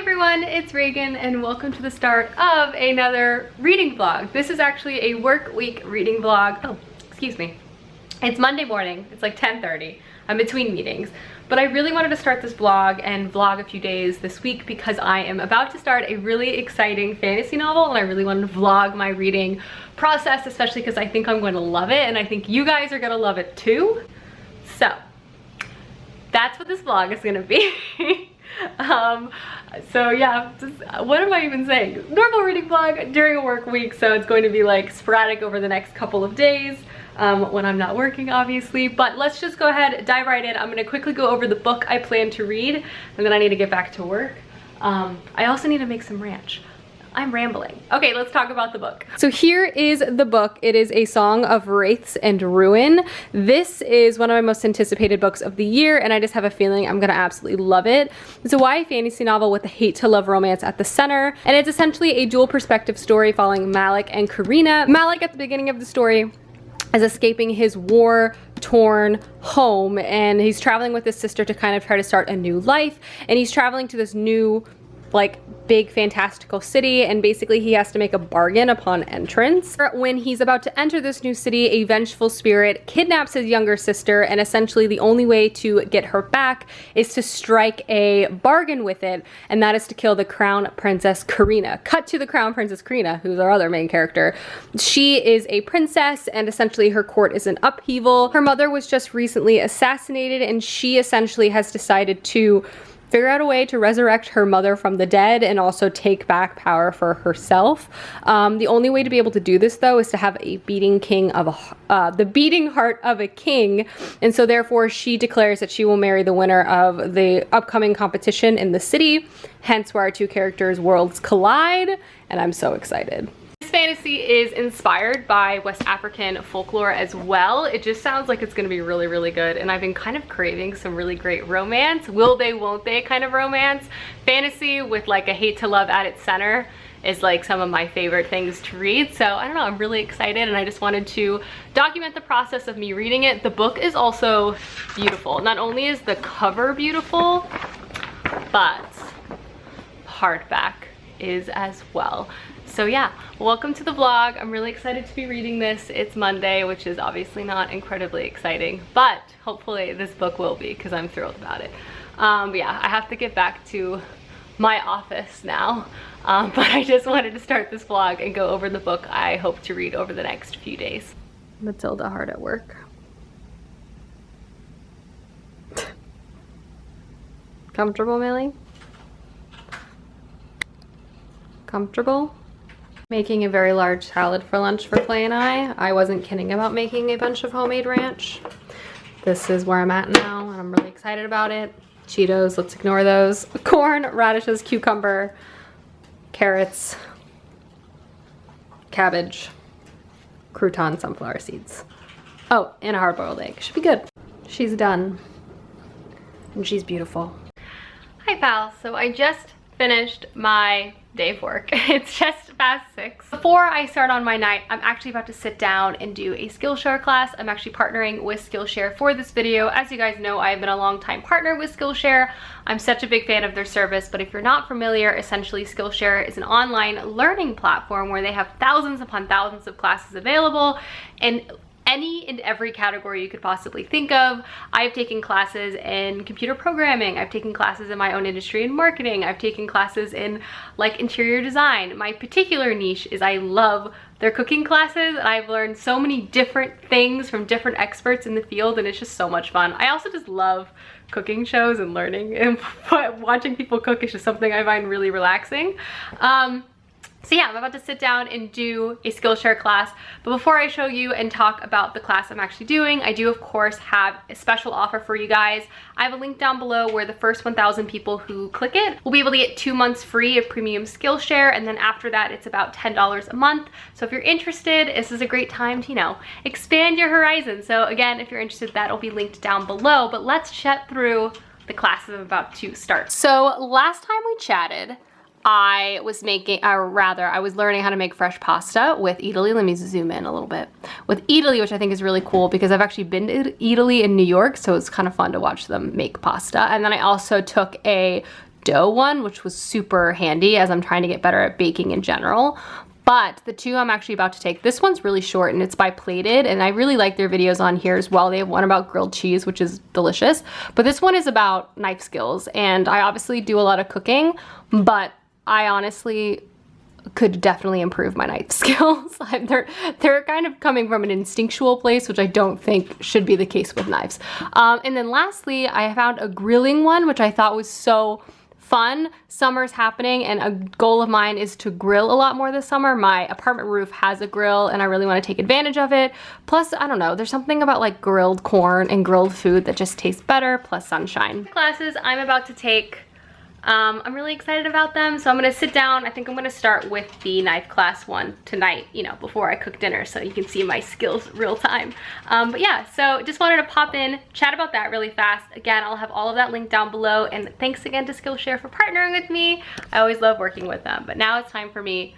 everyone, it's Reagan and welcome to the start of another reading vlog. This is actually a work week reading vlog. Oh, excuse me. It's Monday morning, it's like 10:30. I'm between meetings. But I really wanted to start this vlog and vlog a few days this week because I am about to start a really exciting fantasy novel and I really wanted to vlog my reading process, especially because I think I'm going to love it and I think you guys are going to love it too. So that's what this vlog is going to be. So yeah, what am I even saying? Normal reading vlog during a work week, so it's going to be like sporadic over the next couple of days when I'm not working, obviously. But let's just go ahead, dive right in. I'm going to quickly go over the book I plan to read, and then I need to get back to work. I also need to make some ranch. I'm rambling. Okay, let's talk about the book. So here is the book. It is A Song of Wraiths and Ruin. This is one of my most anticipated books of the year, and I just have a feeling I'm gonna absolutely love it. It's a YA fantasy novel with a hate-to-love romance at the center, and it's essentially a dual perspective story following Malik and Karina. Malik at the beginning of the story is escaping his war-torn home, and he's traveling with his sister to kind of try to start a new life, and he's traveling to this new like big fantastical city, and basically he has to make a bargain upon entrance. When he's about to enter this new city, a vengeful spirit kidnaps his younger sister, and essentially the only way to get her back is to strike a bargain with it, and that is to kill the Crown Princess Karina. Cut to the Crown Princess Karina, who's our other main character. She is a princess, and essentially her court is in upheaval. Her mother was just recently assassinated, and she essentially has decided to figure out a way to resurrect her mother from the dead and also take back power for herself. The only way to be able to do this, though, is to have a beating the beating heart of a king, and so therefore she declares that she will marry the winner of the upcoming competition in the city, hence where our two characters' worlds collide, and I'm so excited. This fantasy is inspired by West African folklore as well. It just sounds like it's gonna be really, really good, and I've been kind of craving some really great romance. Will they, won't they kind of romance. Fantasy with like a hate to love at its center is like some of my favorite things to read. So I don't know, I'm really excited, and I just wanted to document the process of me reading it. The book is also beautiful. Not only is the cover beautiful, but hardback is as well. So yeah, welcome to the vlog. I'm really excited to be reading this. It's Monday, which is obviously not incredibly exciting, but hopefully this book will be because I'm thrilled about it. But yeah, I have to get back to my office now, but I just wanted to start this vlog and go over the book I hope to read over the next few days. Matilda hard at work. Comfortable, Millie? Comfortable? Making a very large salad for lunch for Clay and I wasn't kidding about making a bunch of homemade ranch. This is where I'm at now, and I'm really excited about it. Cheetos, let's ignore those. Corn, radishes, cucumber, carrots, cabbage, crouton, sunflower seeds. Oh, and a hard-boiled egg. Should be good. She's done, and she's beautiful. Hi, pal. So I just finished my day of work. It's just past 6. Before I start on my night, I'm actually about to sit down and do a Skillshare class. I'm actually partnering with Skillshare for this video. As you guys know, I've been a long time partner with Skillshare. I'm such a big fan of their service, but if you're not familiar, essentially Skillshare is an online learning platform where they have thousands upon thousands of classes available, and any and every category you could possibly think of. I've taken classes in computer programming, I've taken classes in my own industry in marketing, I've taken classes in like interior design. My particular niche is I love their cooking classes, and I've learned so many different things from different experts in the field, and it's just so much fun. I also just love cooking shows and learning, and watching people cook is just something I find really relaxing. So yeah, I'm about to sit down and do a Skillshare class, but before I show you and talk about the class I'm actually doing, I do of course have a special offer for you guys. I have a link down below where the first 1,000 people who click it will be able to get 2 months free of premium Skillshare, and then after that it's about $10 a month. So if you're interested, this is a great time to, you know, expand your horizons. So again, if you're interested, that'll be linked down below, but let's chat through the classes I'm about to start. So last time we chatted, I was making, or rather, I was learning how to make fresh pasta with Italy. Let me zoom in a little bit. With Italy, which I think is really cool because I've actually been to Italy in New York, so it's kind of fun to watch them make pasta. And then I also took a dough one, which was super handy as I'm trying to get better at baking in general. But the two I'm actually about to take, this one's really short and it's by Plated, and I really like their videos on here as well. They have one about grilled cheese, which is delicious. But this one is about knife skills, and I obviously do a lot of cooking, but I honestly could definitely improve my knife skills. They're kind of coming from an instinctual place, which I don't think should be the case with knives. And then lastly, I found a grilling one, which I thought was so fun. Summer's happening and a goal of mine is to grill a lot more this summer. My apartment roof has a grill and I really want to take advantage of it. Plus, I don't know, there's something about like grilled corn and grilled food that just tastes better, plus sunshine. Classes I'm about to take, I'm really excited about them. So I'm gonna sit down. I think I'm gonna start with the knife class one tonight, you know, before I cook dinner so you can see my skills real time. But yeah, so just wanted to pop in, chat about that really fast. Again, I'll have all of that linked down below, and thanks again to Skillshare for partnering with me. I always love working with them, but now it's time for me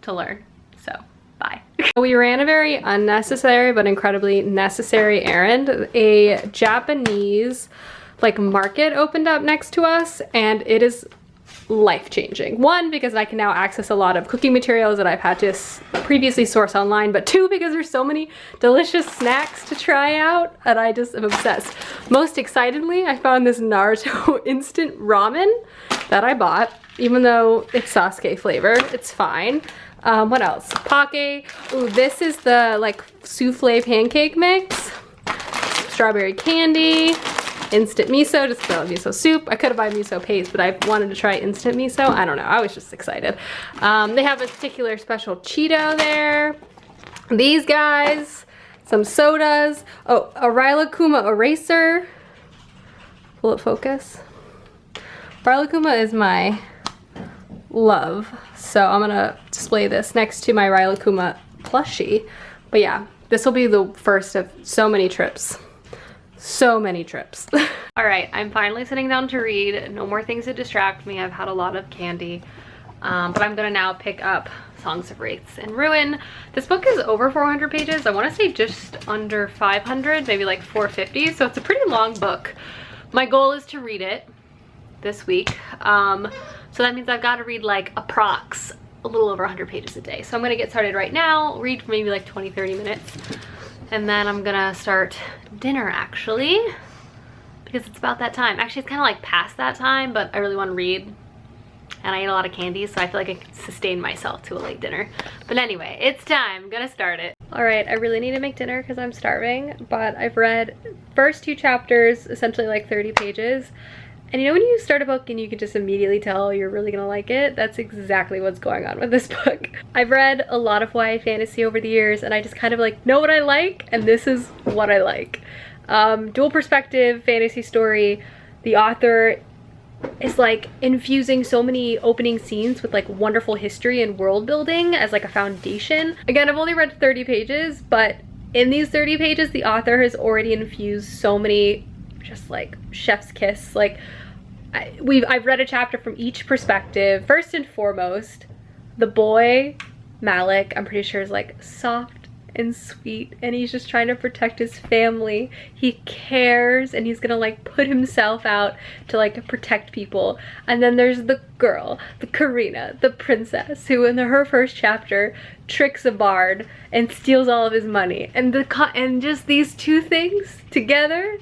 to learn, so bye. We ran a very unnecessary but incredibly necessary errand. A Japanese like market opened up next to us, and it is life-changing. One, because I can now access a lot of cooking materials that I've had to previously source online, but two, because there's so many delicious snacks to try out, and I just am obsessed. Most excitedly, I found this Naruto instant ramen that I bought, even though it's Sasuke flavor, it's fine. What else? Poke. Ooh, this is the like souffle pancake mix. Strawberry candy. Instant miso, just vanilla miso soup. I could have bought miso paste, but I wanted to try instant miso. I don't know, I was just excited. They have a particular special Cheeto there. These guys, some sodas. Oh, a Rilakuma eraser. Will it focus? Rilakuma is my love, so I'm gonna display this next to my Rilakuma plushie. But yeah, this will be the first of so many trips. So many trips. All right, I'm finally sitting down to read. No more things to distract me. I've had a lot of candy, but I'm gonna now pick up Songs of Wraiths and Ruin. This book is over 400 pages. I wanna say just under 500, maybe like 450. So it's a pretty long book. My goal is to read it this week. So that means I've got to read like approx a little over 100 pages a day. So I'm gonna get started right now, read for maybe like 20-30 minutes. And then I'm gonna start dinner actually, because it's about that time. Actually, it's kind of like past that time, but I really want to read. And I ate a lot of candy, so I feel like I can sustain myself to a late dinner. But anyway, it's time, I'm gonna start it. All right, I really need to make dinner because I'm starving, but I've read first 2 chapters, essentially like 30 pages. And you know when you start a book and you can just immediately tell you're really gonna like it? That's exactly what's going on with this book. I've read a lot of YA fantasy over the years and I just kind of like know what I like, and this is what I like. Dual perspective fantasy story. The author is like infusing so many opening scenes with like wonderful history and world building as like a foundation. Again, I've only read 30 pages, but in these 30 pages, the author has already infused so many just like chef's kiss. Like I've read a chapter from each perspective. First and foremost, the boy Malik, I'm pretty sure, is like soft and sweet, and he's just trying to protect his family. He cares, and he's gonna like put himself out to like protect people. And then there's the girl, the Karina, the princess, who in her first chapter tricks a bard and steals all of his money. And just these two things together,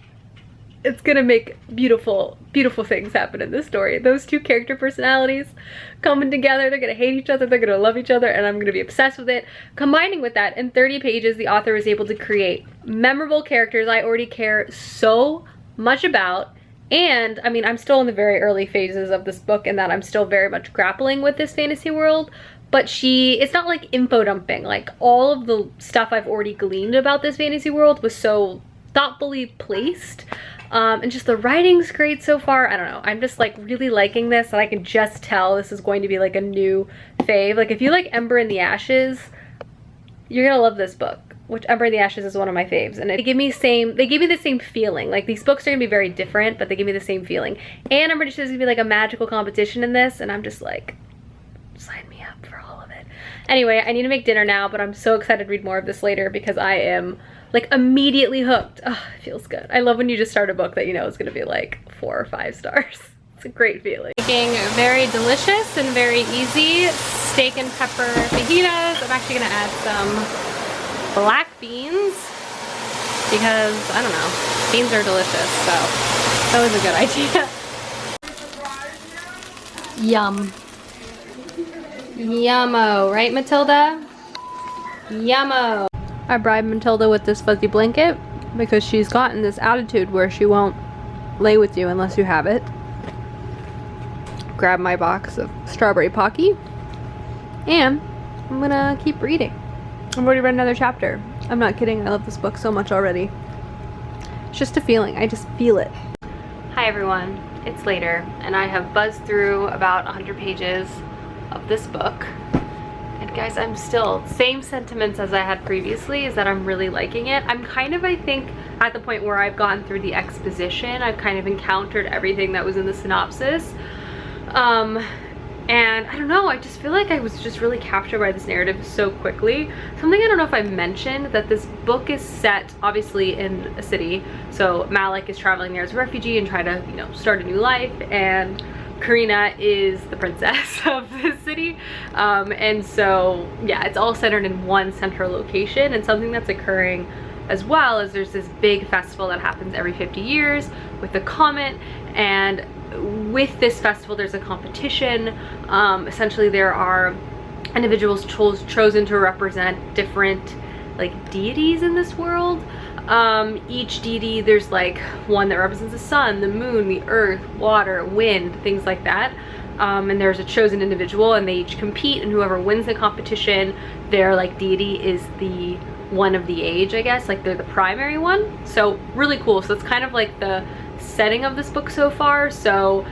it's gonna make beautiful, beautiful things happen in this story. Those two character personalities coming together, they're gonna hate each other, they're gonna love each other, and I'm gonna be obsessed with it. Combining with that, in 30 pages, the author was able to create memorable characters I already care so much about. And I mean, I'm still in the very early phases of this book in that I'm still very much grappling with this fantasy world, but it's not like info dumping. Like all of the stuff I've already gleaned about this fantasy world was so thoughtfully placed. And just the writing's great so far. I don't know, I'm just like really liking this, and I can just tell this is going to be like a new fave. Like if you like Ember in the Ashes, you're gonna love this book, which Ember in the Ashes is one of my faves, and they give me the same feeling. Like these books are gonna be very different, but they give me the same feeling. And I'm pretty sure there's gonna be like a magical competition in this, and I'm just like, sign me up for all of it. Anyway, I need to make dinner now, but I'm so excited to read more of this later because I am like immediately hooked. Oh, it feels good. I love when you just start a book that you know is gonna be like 4 or 5 stars. It's a great feeling. Making very delicious and very easy steak and pepper fajitas. I'm actually gonna add some black beans because, I don't know, beans are delicious, so that was a good idea. Yum. Yummo, right Matilda? Yummo. I bribed Matilda with this fuzzy blanket because she's gotten this attitude where she won't lay with you unless you have it. Grab my box of strawberry Pocky, and I'm gonna keep reading. I've already read another chapter. I'm not kidding, I love this book so much already. It's just a feeling, I just feel it. Hi everyone, it's later, and I have buzzed through about 100 pages of this book. And guys, I'm still, same sentiments as I had previously, is that I'm really liking it. I'm kind of, I think, at the point where I've gone through the exposition. I've kind of encountered everything that was in the synopsis. And I don't know, I just feel like I was just really captured by this narrative so quickly. Something I don't know if I mentioned, that this book is set obviously in a city. So Malik is traveling there as a refugee and trying to, you know, start a new life, and Karina is the princess of this city. And so yeah, it's all centered in one central location, and something that's occurring as well is there's this big festival that happens every 50 years with the comet, and with this festival there's a competition. Essentially there are individuals chosen to represent different like deities in this world. Each deity, there's like one that represents the sun, the moon, the earth, water, wind, things like that. And there's a chosen individual, and they each compete, and whoever wins the competition, their like deity is the one of the age, I guess, like they're the primary one. So really cool. So it's kind of like the setting of this book so far. So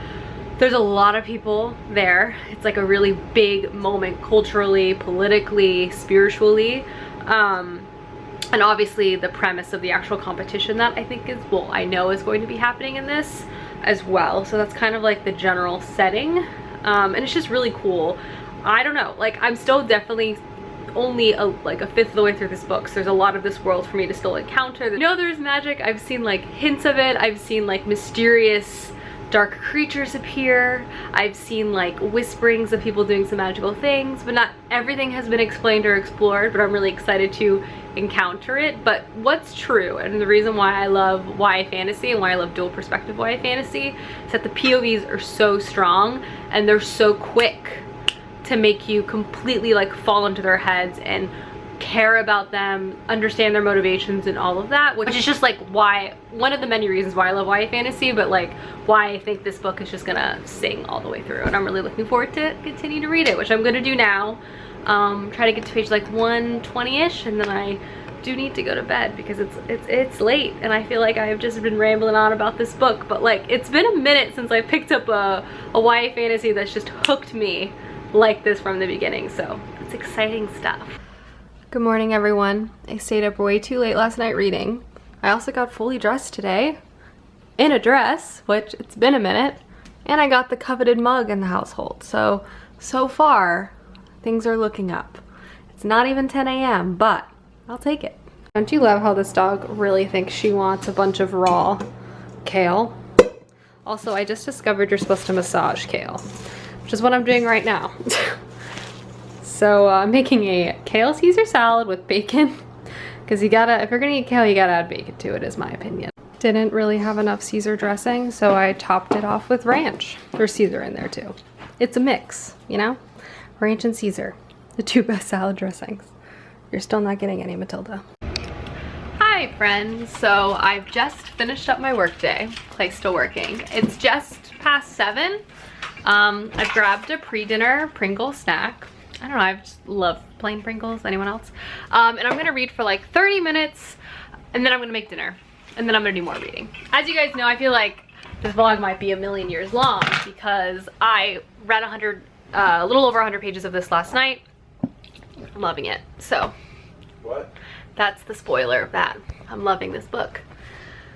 there's a lot of people there. It's like a really big moment culturally, politically, spiritually. And obviously the premise of the actual competition that I think is, well, I know is going to be happening in this as well. So that's kind of like the general setting. And it's just really cool. I don't know, like I'm still definitely only like a fifth of the way through this book, so there's a lot of this world for me to still encounter. You know, there's magic. I've seen like hints of it. I've seen like mysterious dark creatures appear. I've seen like whisperings of people doing some magical things, but not everything has been explained or explored, but I'm really excited to encounter it. But what's true, and the reason why I love YA fantasy and why I love dual perspective YA fantasy, is that the POVs are so strong and they're so quick to make you completely like fall into their heads and care about them, understand their motivations and all of that, which is just like why, one of the many reasons why I love YA fantasy, but like why I think this book is just gonna sing all the way through, and I'm really looking forward to continue to read it, which I'm gonna do now. Try to get to page like 120-ish, and then I do need to go to bed because it's late, and I feel like I've just been rambling on about this book, but like it's been a minute since I picked up a YA fantasy that's just hooked me like this from the beginning, so it's exciting stuff. Good morning everyone. I stayed up way too late last night reading. I also got fully dressed today in a dress, which it's been a minute, and I got the coveted mug in the household. So far things are looking up. It's not even 10 a.m. but I'll take it. Don't you love how this dog really thinks she wants a bunch of raw kale? Also, I just discovered you're supposed to massage kale, which is what I'm doing right now. So I'm making a kale Caesar salad with bacon, because you gotta, if you're gonna eat kale, you gotta add bacon to it, is my opinion. Didn't really have enough Caesar dressing, so I topped it off with ranch. There's Caesar in there too. It's a mix, you know? Ranch and Caesar, the two best salad dressings. You're still not getting any, Matilda. Hi friends, so I've just finished up my workday. Clay's still working. It's just past 7. I've grabbed a pre-dinner Pringle snack. I don't know, I just love plain Pringles. Anyone else? And I'm gonna read for like 30 minutes, and then I'm gonna make dinner, and then I'm gonna do more reading. As you guys know, I feel like this vlog might be a million years long because I read a little over 100 pages of this last night. I'm loving it. So what? That's the spoiler of that. I'm loving this book.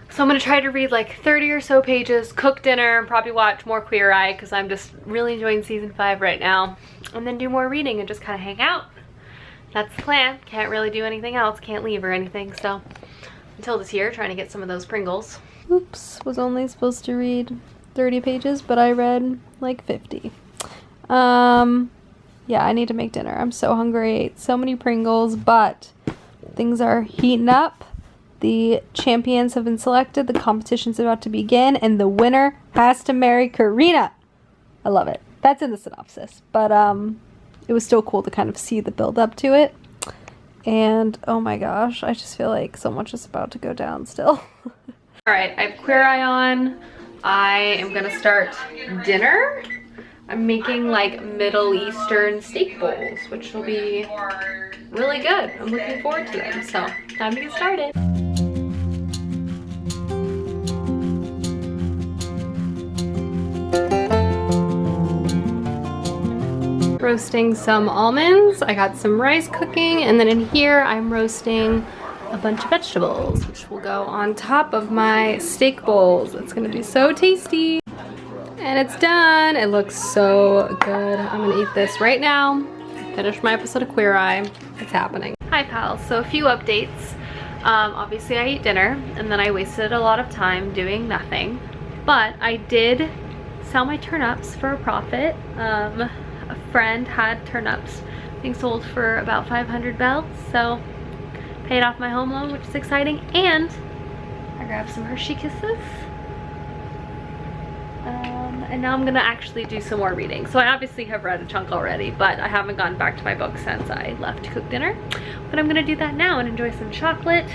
So I'm gonna try to read like 30 or so pages, cook dinner, and probably watch more Queer Eye because I'm just really enjoying season 5 right now, and then do more reading and just kind of hang out. That's the plan. Can't really do anything else, can't leave or anything, so Matilda's here trying to get some of those Pringles. Oops, was only supposed to read 30 pages, but I read like 50. Yeah, I need to make dinner. I'm so hungry. I ate so many Pringles, but things are heating up. The champions have been selected. The competition's about to begin, and the winner has to marry Karina. I love it. That's in the synopsis, but it was still cool to kind of see the build up to it. And oh my gosh, I just feel like so much is about to go down still. All right, I have Queer Eye on. I am gonna start dinner. I'm making like Middle Eastern steak bowls, which will be really good. I'm looking forward to them. So time to get started. Roasting some almonds. I got some rice cooking, and then in here I'm roasting a bunch of vegetables, which will go on top of my steak bowls. It's gonna be so tasty. And it's done. It looks so good. I'm gonna eat this right now. Finish my episode of Queer Eye. It's happening. Hi pals, so a few updates. Obviously I ate dinner and then I wasted a lot of time doing nothing, but I did sell my turnips for a profit. A friend had turnips being sold for about 500 bells, so paid off my home loan, which is exciting, and I grabbed some Hershey Kisses. And now I'm gonna actually do some more reading. So I obviously have read a chunk already, but I haven't gone back to my book since I left to cook dinner. But I'm gonna do that now and enjoy some chocolate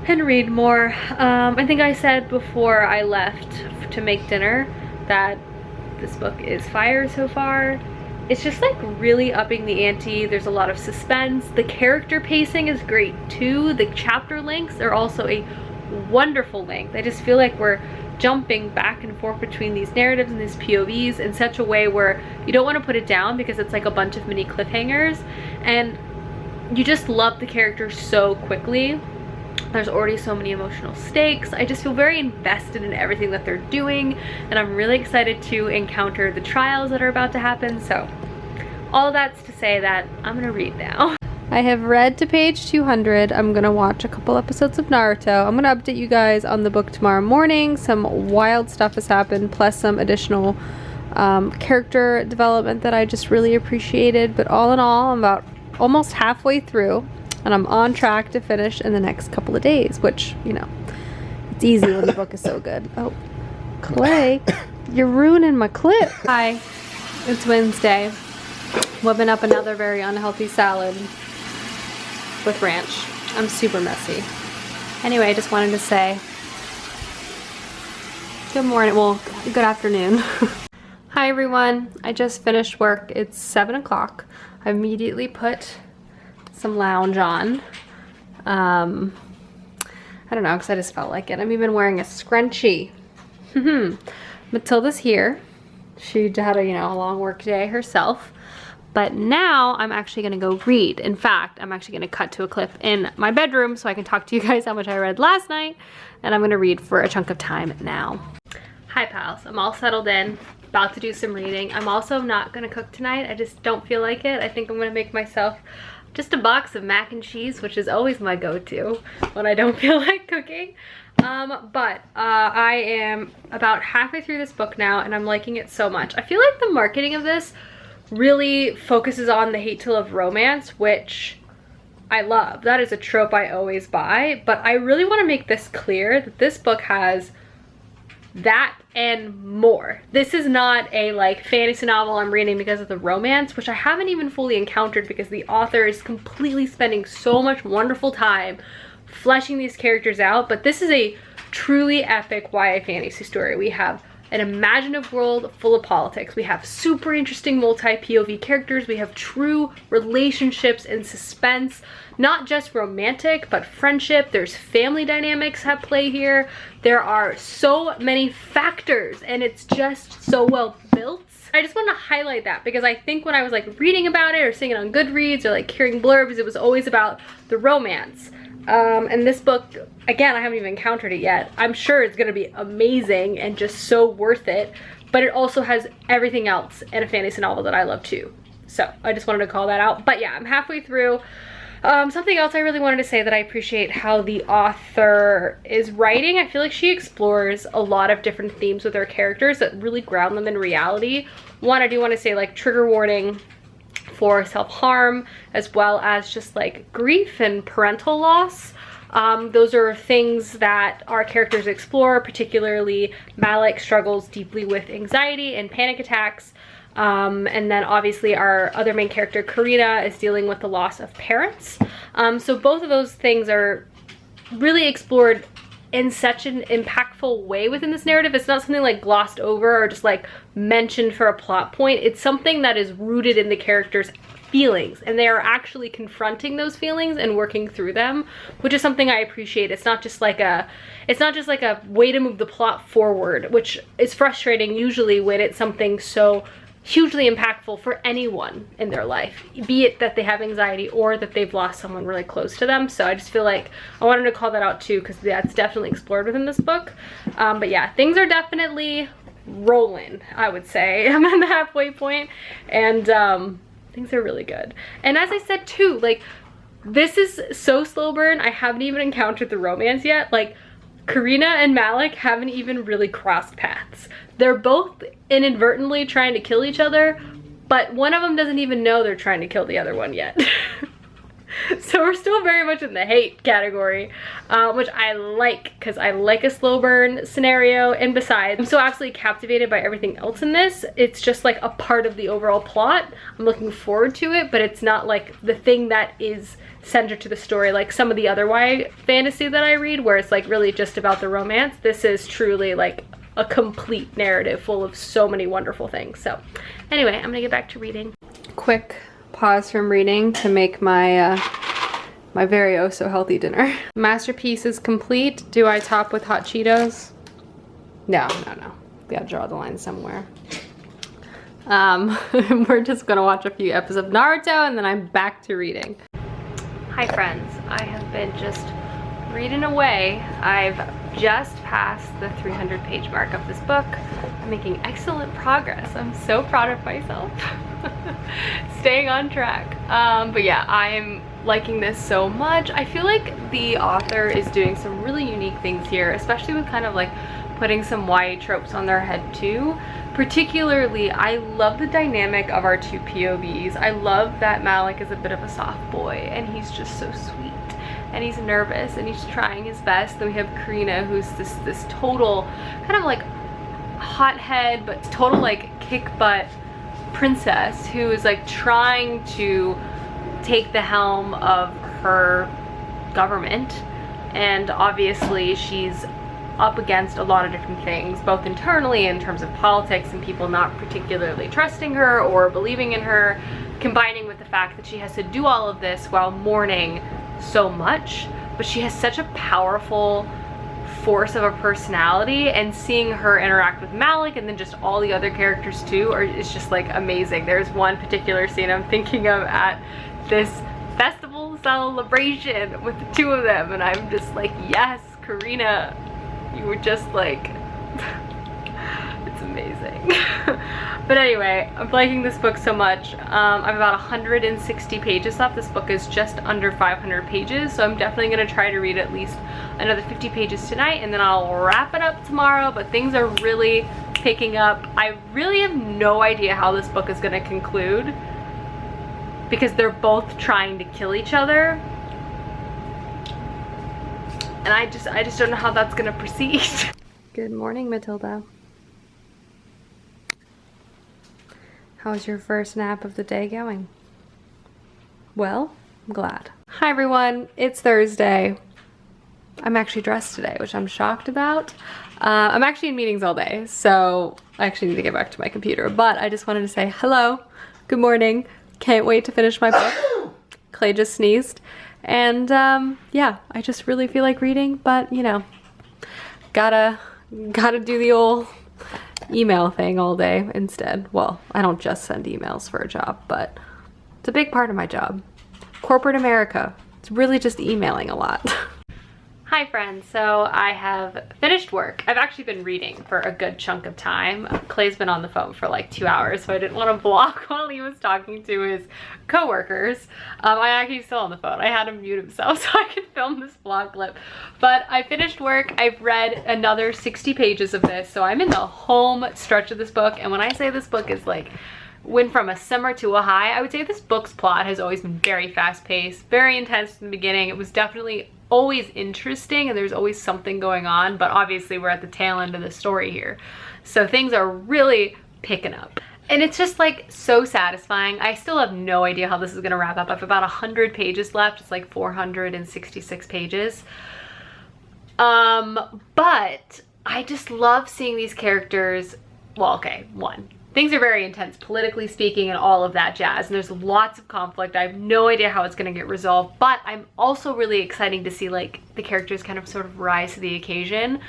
and read more. I think I said before I left to make dinner that this book is fire so far. It's just like really upping the ante. There's a lot of suspense. The character pacing is great too. The chapter lengths are also a wonderful length. I just feel like we're jumping back and forth between these narratives and these POVs in such a way where you don't want to put it down because it's like a bunch of mini cliffhangers, and you just love the characters so quickly. There's already so many emotional stakes. I just feel very invested in everything that they're doing, and I'm really excited to encounter the trials that are about to happen. So all of that's to say that I'm gonna read now. I have read to page 200. I'm gonna watch a couple episodes of Naruto. I'm gonna update you guys on the book tomorrow morning. Some wild stuff has happened, plus some additional character development that I just really appreciated. But all in all, I'm about almost halfway through, and I'm on track to finish in the next couple of days, which, you know, it's easy when the book is so good. Oh, Clay, you're ruining my clip. Hi, it's Wednesday. Whipping up another very unhealthy salad with ranch. I'm super messy. Anyway, I just wanted to say good morning, well, good afternoon. Hi everyone, I just finished work. It's 7 o'clock. I immediately put some lounge on. I don't know, because I just felt like it. I'm even wearing a scrunchie. Matilda's here. She had a, you know, a long work day herself. But now I'm actually gonna go read. In fact, I'm actually gonna cut to a clip in my bedroom so I can talk to you guys how much I read last night, and I'm gonna read for a chunk of time now. Hi pals, I'm all settled in, about to do some reading. I'm also not gonna cook tonight. I just don't feel like it. I think I'm gonna make myself just a box of mac and cheese, which is always my go-to when I don't feel like cooking. I am about halfway through this book now, and I'm liking it so much. I feel like the marketing of this really focuses on the hate to love romance, which I love. That is a trope I always buy, but I really want to make this clear that this book has that and more. This is not a like fantasy novel I'm reading because of the romance, which I haven't even fully encountered because the author is completely spending so much wonderful time fleshing these characters out. But this is a truly epic YA fantasy story. We have an imaginative world full of politics. We have super interesting multi-POV characters. We have true relationships and suspense, not just romantic, but friendship. There's family dynamics at play here. There are so many factors, and it's just so well built. I just want to highlight that because I think when I was like reading about it or seeing it on Goodreads or like hearing blurbs, it was always about the romance. And this book, again, I haven't even encountered it yet. I'm sure it's gonna be amazing and just so worth it, but it also has everything else in a fantasy novel that I love too. So I just wanted to call that out. But yeah, I'm halfway through. Something else I really wanted to say that I appreciate how the author is writing. I feel like she explores a lot of different themes with her characters that really ground them in reality. One, I do want to say, like, trigger warning for self-harm, as well as just like grief and parental loss. Those are things that our characters explore. Particularly Malik struggles deeply with anxiety and panic attacks. And then obviously our other main character, Karina, is dealing with the loss of parents. So both of those things are really explored in such an impactful way within this narrative. It's not something like glossed over or just like mentioned for a plot point. It's something that is rooted in the characters' feelings, and they are actually confronting those feelings and working through them, which is something I appreciate. It's not just like a way to move the plot forward, which is frustrating usually when it's something so hugely impactful for anyone in their life, be it that they have anxiety or that they've lost someone really close to them. So I just feel like I wanted to call that out too, because that's definitely explored within this book. But yeah, things are definitely rolling, I would say. I'm at the halfway point, and things are really good. And as I said too, like, this is so slow burn. I haven't even encountered the romance yet. Like, Karina and Malik haven't even really crossed paths. They're both inadvertently trying to kill each other, but one of them doesn't even know they're trying to kill the other one yet. So we're still very much in the hate category, which I like, because I like a slow burn scenario. And besides, I'm so absolutely captivated by everything else in this. It's just like a part of the overall plot. I'm looking forward to it, but it's not like the thing that is centered to the story like some of the other YA fantasy that I read, where it's like really just about the romance. This is truly like a complete narrative full of so many wonderful things. So anyway, I'm gonna get back to reading. Quick pause from reading to make my my very oh so healthy dinner. Masterpiece is complete. Do I top with hot Cheetos? No. Gotta draw the line somewhere. We're just gonna watch a few episodes of Naruto, and then I'm back to reading. Hi friends, I have been just reading away. I've just passed the 300-page mark of this book. I'm making excellent progress. I'm so proud of myself. Staying on track. But yeah, I'm liking this so much. I feel like the author is doing some really unique things here, especially with kind of like putting some YA tropes on their head too. Particularly, I love the dynamic of our two POVs. I love that Malik is a bit of a soft boy, and he's just so sweet, and he's nervous, and he's trying his best. Then we have Karina, who's this total kind of like hothead, but total like kick butt princess who is like trying to take the helm of her government, and obviously she's up against a lot of different things, both internally in terms of politics and people not particularly trusting her or believing in her, combining with the fact that she has to do all of this while mourning so much. But she has such a powerful force of a personality, and seeing her interact with Malik and then just all the other characters too is just like amazing. There's one particular scene I'm thinking of at this festival celebration with the two of them, and I'm just like, yes, Karina, you were just like, it's amazing. But anyway, I'm liking this book so much. I have about 160 pages left. This book is just under 500 pages, so I'm definitely gonna try to read at least another 50 pages tonight, and then I'll wrap it up tomorrow. But things are really picking up. I really have no idea how this book is gonna conclude, because they're both trying to kill each other. And I just don't know how that's gonna proceed. Good morning, Matilda. How's your first nap of the day going? Well, I'm glad. Hi everyone, it's Thursday. I'm actually dressed today, which I'm shocked about. I'm actually in meetings all day, so I actually need to get back to my computer, but I just wanted to say hello, good morning. Can't wait to finish my book. Clay just sneezed. And yeah, I just really feel like reading, but you know, gotta do the old email thing all day instead. Well, I don't just send emails for a job, but it's a big part of my job. Corporate America, it's really just emailing a lot. Hi friends, so I have finished work. I've actually been reading for a good chunk of time. Clay's been on the phone for like 2 hours, so I didn't want to block while he was talking to his co-workers. I actually still on the phone. I had him mute himself so I could film this vlog clip. But I finished work. I've read another 60 pages of this, so I'm in the home stretch of this book. And when I say this book is like went from a simmer to a high, I would say this book's plot has always been very fast-paced, very intense in the beginning. It was definitely always interesting and there's always something going on, but obviously we're at the tail end of the story here. So things are really picking up. And it's just like so satisfying. I still have no idea how this is gonna wrap up. I have about 100 pages left. It's like 466 pages. But I just love seeing these characters. Well, okay, one, things are very intense politically speaking and all of that jazz, and there's lots of conflict. I have no idea how it's going to get resolved, but I'm also really excited to see like the characters kind of sort of rise to the occasion.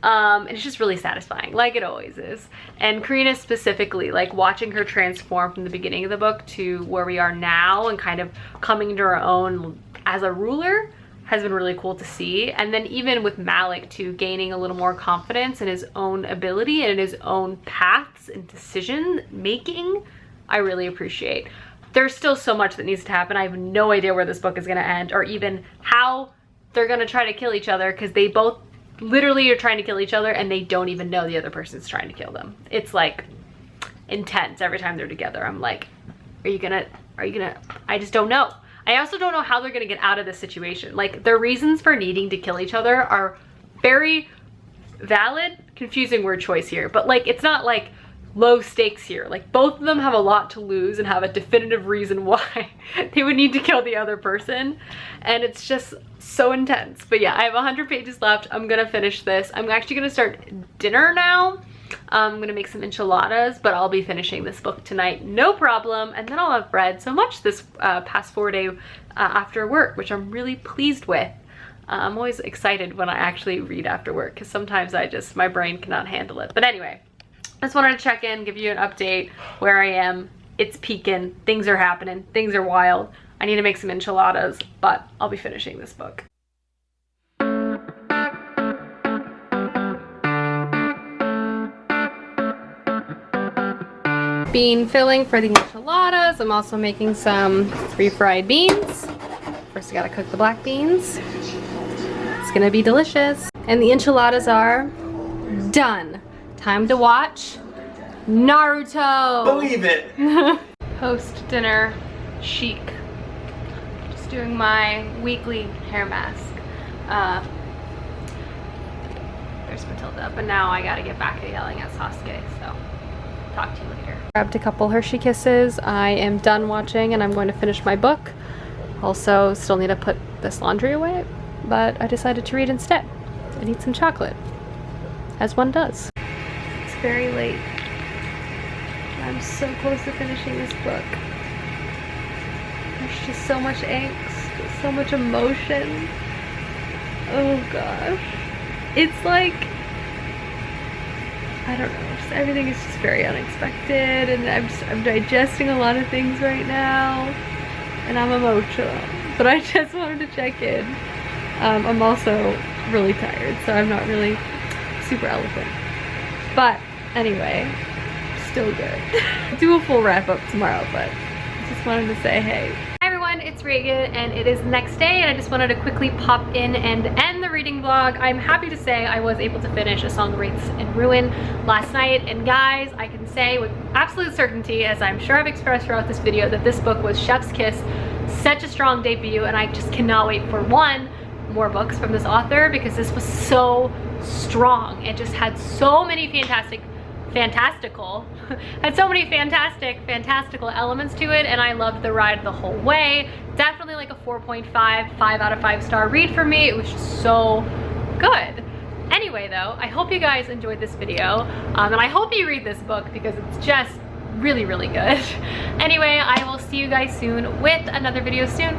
And it's just really satisfying, like it always is. And Karina specifically, like watching her transform from the beginning of the book to where we are now and kind of coming to her own as a ruler has been really cool to see. And then even with Malik too, gaining a little more confidence in his own ability and in his own paths and decision making, I really appreciate. There's still so much that needs to happen. I have no idea where this book is gonna end or even how they're gonna try to kill each other, because they both literally are trying to kill each other and they don't even know the other person's trying to kill them. It's like intense every time they're together. I'm like, are you gonna, I just don't know. I also don't know how they're gonna get out of this situation. Like, their reasons for needing to kill each other are very valid, confusing word choice here, but like, it's not like low stakes here. Like, both of them have a lot to lose and have a definitive reason why they would need to kill the other person. And it's just so intense. But yeah, I have 100 pages left. I'm gonna finish this. I'm actually gonna start dinner now. I'm gonna make some enchiladas, but I'll be finishing this book tonight, no problem. And then I'll have read so much this past 4 day after work, which I'm really pleased with. I'm always excited when I actually read after work, because sometimes my brain cannot handle it. But anyway, I just wanted to check in, give you an update where I am. It's peaking, things are happening, things are wild. I need to make some enchiladas, but I'll be finishing this book. Bean filling for the enchiladas. I'm also making some refried beans. First I gotta cook the black beans. It's gonna be delicious. And the enchiladas are done. Time to watch Naruto. Believe it. Post dinner chic. Just doing my weekly hair mask. There's Matilda, but now I gotta get back to yelling at Sasuke, so talk to you later. Grabbed a couple Hershey Kisses. I am done watching and I'm going to finish my book. Also, still need to put this laundry away, but I decided to read instead and eat some chocolate, as one does. It's very late. I'm so close to finishing this book. There's just so much angst, so much emotion. Oh gosh. It's like, I don't know, just everything is just very unexpected, and I'm digesting a lot of things right now, and I'm emotional, but I just wanted to check in. I'm also really tired, so I'm not really super eloquent, but anyway, still good. Do a full wrap up tomorrow, but just wanted to say hey. Hi everyone, it's Reagan and it is the next day, and I just wanted to quickly pop in and end the reading vlog. I'm happy to say I was able to finish A Song of Wraiths and Ruin last night, and guys, I can say with absolute certainty, as I'm sure I've expressed throughout this video, that this book was chef's kiss, such a strong debut, and I just cannot wait for more books from this author, because this was so strong. It just had so many fantastical elements to it, and I loved the ride the whole way. Definitely like a 4.5, 5 out of 5 star read for me. It was just so good. Anyway though, I hope you guys enjoyed this video, and I hope you read this book because it's just really, really good. Anyway, I will see you guys soon with another video soon.